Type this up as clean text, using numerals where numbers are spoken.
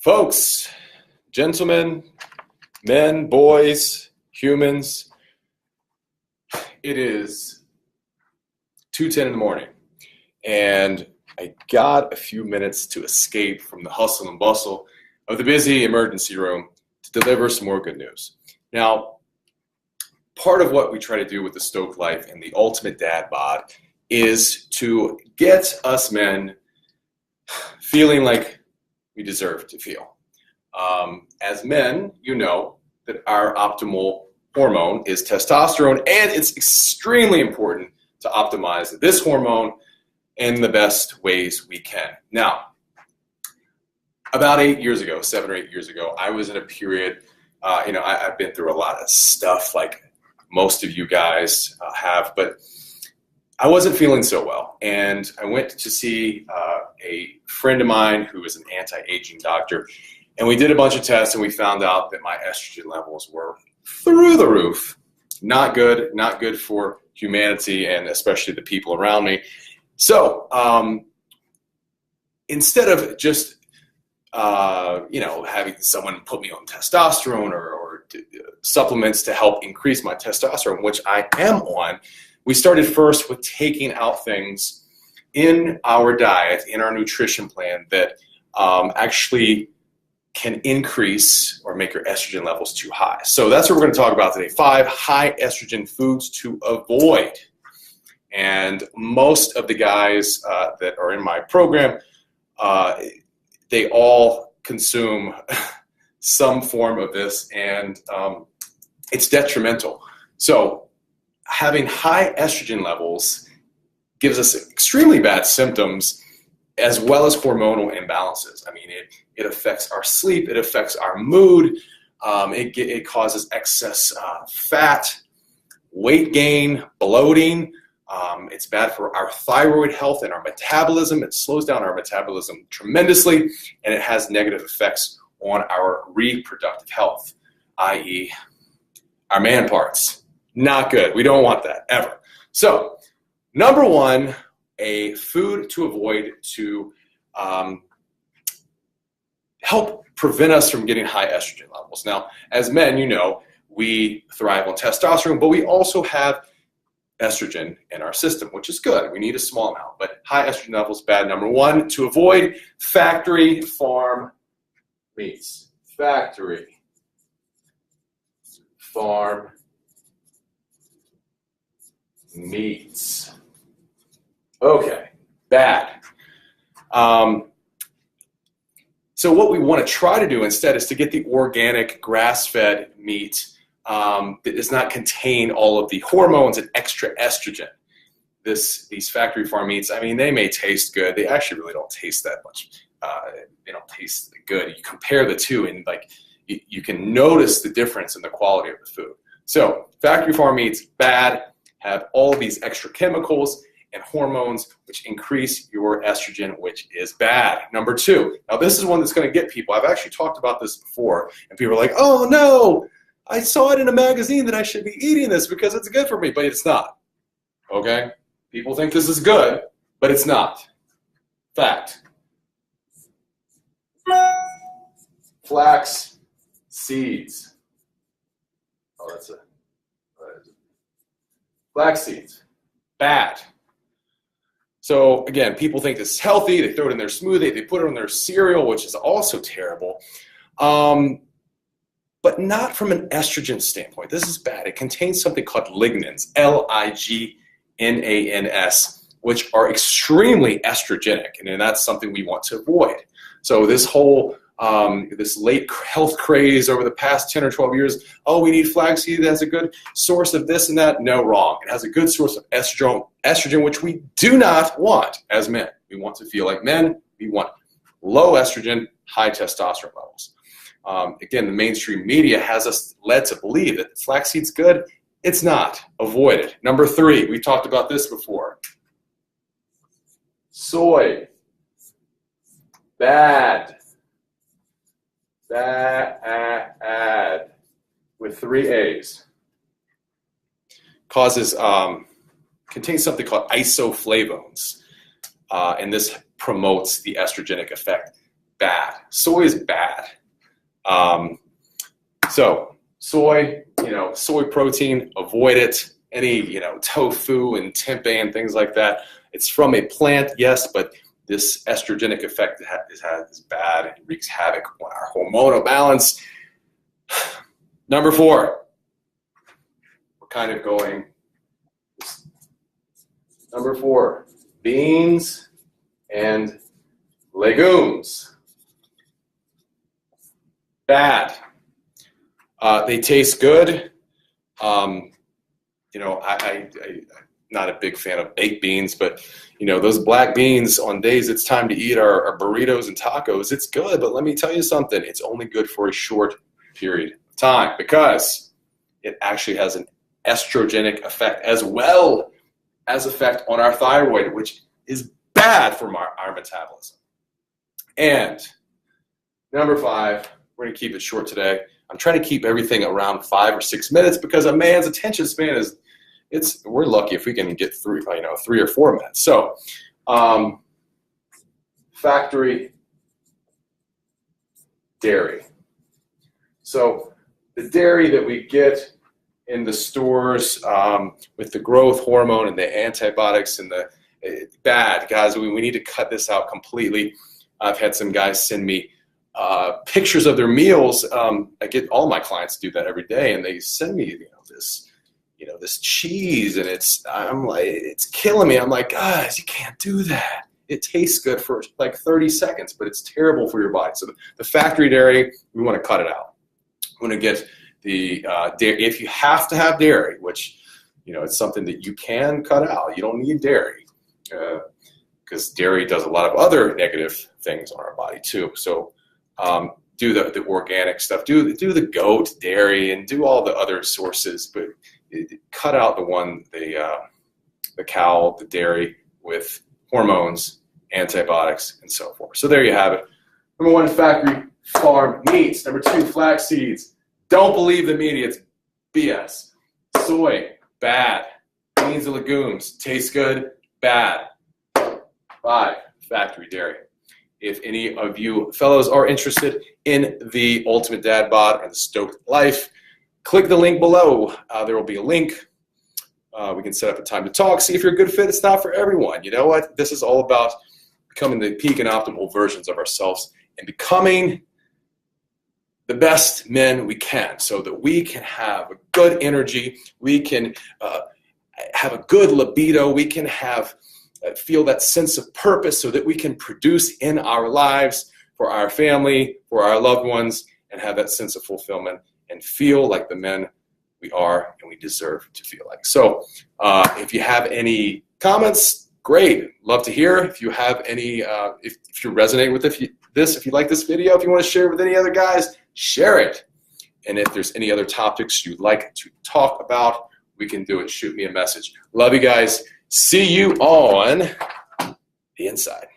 Folks, gentlemen, men, boys, humans, it is 2:10 in the morning, and I got a few minutes to escape from the hustle and bustle of the busy emergency room to deliver some more good news. Now, part of what we try to do with the Stoked Life and the Ultimate Dad Bod is to get us men feeling like we deserve to feel. As men, you know that our optimal hormone is testosterone, and it's extremely important to optimize this hormone in the best ways we can. Now, about 7 or 8 years ago, I was in a period, I've been through a lot of stuff like most of you guys have, but I wasn't feeling so well, and I went to see a friend of mine who is an anti-aging doctor, and we did a bunch of tests, and we found out that my estrogen levels were through the roof. Not good for humanity, and especially the people around me. So instead of just having someone put me on testosterone or supplements to help increase my testosterone, which I am on, we started first with taking out things in our diet, in our nutrition plan that actually can increase or make your estrogen levels too high. So that's what we're going to talk about today. 5 high estrogen foods to avoid. And most of the guys that are in my program, they all consume some form of this, and it's detrimental. So having high estrogen levels gives us extremely bad symptoms as well as hormonal imbalances. I mean, it affects our sleep, it affects our mood, it causes excess fat, weight gain, bloating. It's bad for our thyroid health and our metabolism. It slows down our metabolism tremendously, and it has negative effects on our reproductive health, i.e. our man parts. Not good. We don't want that ever. So, number 1, a food to avoid to help prevent us from getting high estrogen levels. Now, as men, we thrive on testosterone, but we also have estrogen in our system, which is good. We need a small amount, but high estrogen levels bad. Number 1, to avoid factory farm meats. Factory farm meats. Okay, bad. So what we want to try to do instead is to get the organic grass-fed meat that does not contain all of the hormones and extra estrogen. These factory farm meats, I mean, they may taste good. They actually really don't taste that much. They don't taste good. You compare the two, and you can notice the difference in the quality of the food. So factory farm meats, bad, have all these extra chemicals and hormones which increase your estrogen, which is bad. Number 2, now this is one that's going to get people. I've actually talked about this before, and people are like, oh no, I saw it in a magazine that I should be eating this because it's good for me, but it's not. Okay? People think this is good, but it's not. Fact. Flax seeds. Oh, that's it. Flax seeds. Bad. So again, people think this is healthy. They throw it in their smoothie. They put it on their cereal, which is also terrible. But not from an estrogen standpoint. This is bad. It contains something called lignans, Lignans, which are extremely estrogenic, and that's something we want to avoid. So this whole this late health craze over the past 10 or 12 years, oh, we need flaxseed, it has a good source of this and that. No, wrong. It has a good source of estrogen, which we do not want as men. We want to feel like men. We want low estrogen, high testosterone levels. Again, the mainstream media has us led to believe that flaxseed's good. It's not. Avoid it. Number 3, we talked about this before. Soy. Bad. Bad. With 3 A's. Contains something called isoflavones. And this promotes the estrogenic effect. Bad. Soy is bad. So soy, soy protein, avoid it. Any, tofu and tempeh and things like that. It's from a plant, yes, but this estrogenic effect is bad. It wreaks havoc on our hormonal balance. Number 4, we're kind of going. Number 4, beans and legumes. Bad. They taste good. I'm not a big fan of baked beans, but those black beans on days it's time to eat our burritos and tacos, it's good, but let me tell you something, it's only good for a short period of time because it actually has an estrogenic effect as well as effect on our thyroid, which is bad for our metabolism. And number 5, we're going to keep it short today. I'm trying to keep everything around 5 or 6 minutes because a man's attention span is, we're lucky if we can get through 3 or 4 minutes. So, factory dairy. So the dairy that we get in the stores with the growth hormone and the antibiotics and the bad, guys, we need to cut this out completely. I've had some guys send me pictures of their meals. I get all my clients do that every day, and they send me this cheese, and I'm like, it's killing me. I'm like, guys, you can't do that. It tastes good for like 30 seconds, but it's terrible for your body. So the factory dairy, we want to cut it out. We want to get the dairy. If you have to have dairy, which it's something that you can cut out. You don't need dairy because dairy does a lot of other negative things on our body too. So do the organic stuff. Do the goat dairy and do all the other sources, but cut out the cow, the dairy with hormones, antibiotics, and so forth. So there you have it. Number 1, factory farm meats. Number 2, flax seeds. Don't believe the media. It's BS. Soy, bad. Beans and legumes, taste good, bad. 5, factory dairy. If any of you fellows are interested in the Ultimate Dad Bod and the Stoked Life, click the link below. There will be a link. We can set up a time to talk, see if you're a good fit. It's not for everyone. You know what? This is all about becoming the peak and optimal versions of ourselves and becoming the best men we can so that we can have a good energy, we can have a good libido, we can have feel that sense of purpose so that we can produce in our lives for our family, for our loved ones, and have that sense of fulfillment and feel like the men we are and we deserve to feel like. So if you have any comments, great. Love to hear. If you have any, if you resonate with if you like this video, if you want to share it with any other guys, share it. And if there's any other topics you'd like to talk about, we can do it. Shoot me a message. Love you guys. See you on the inside.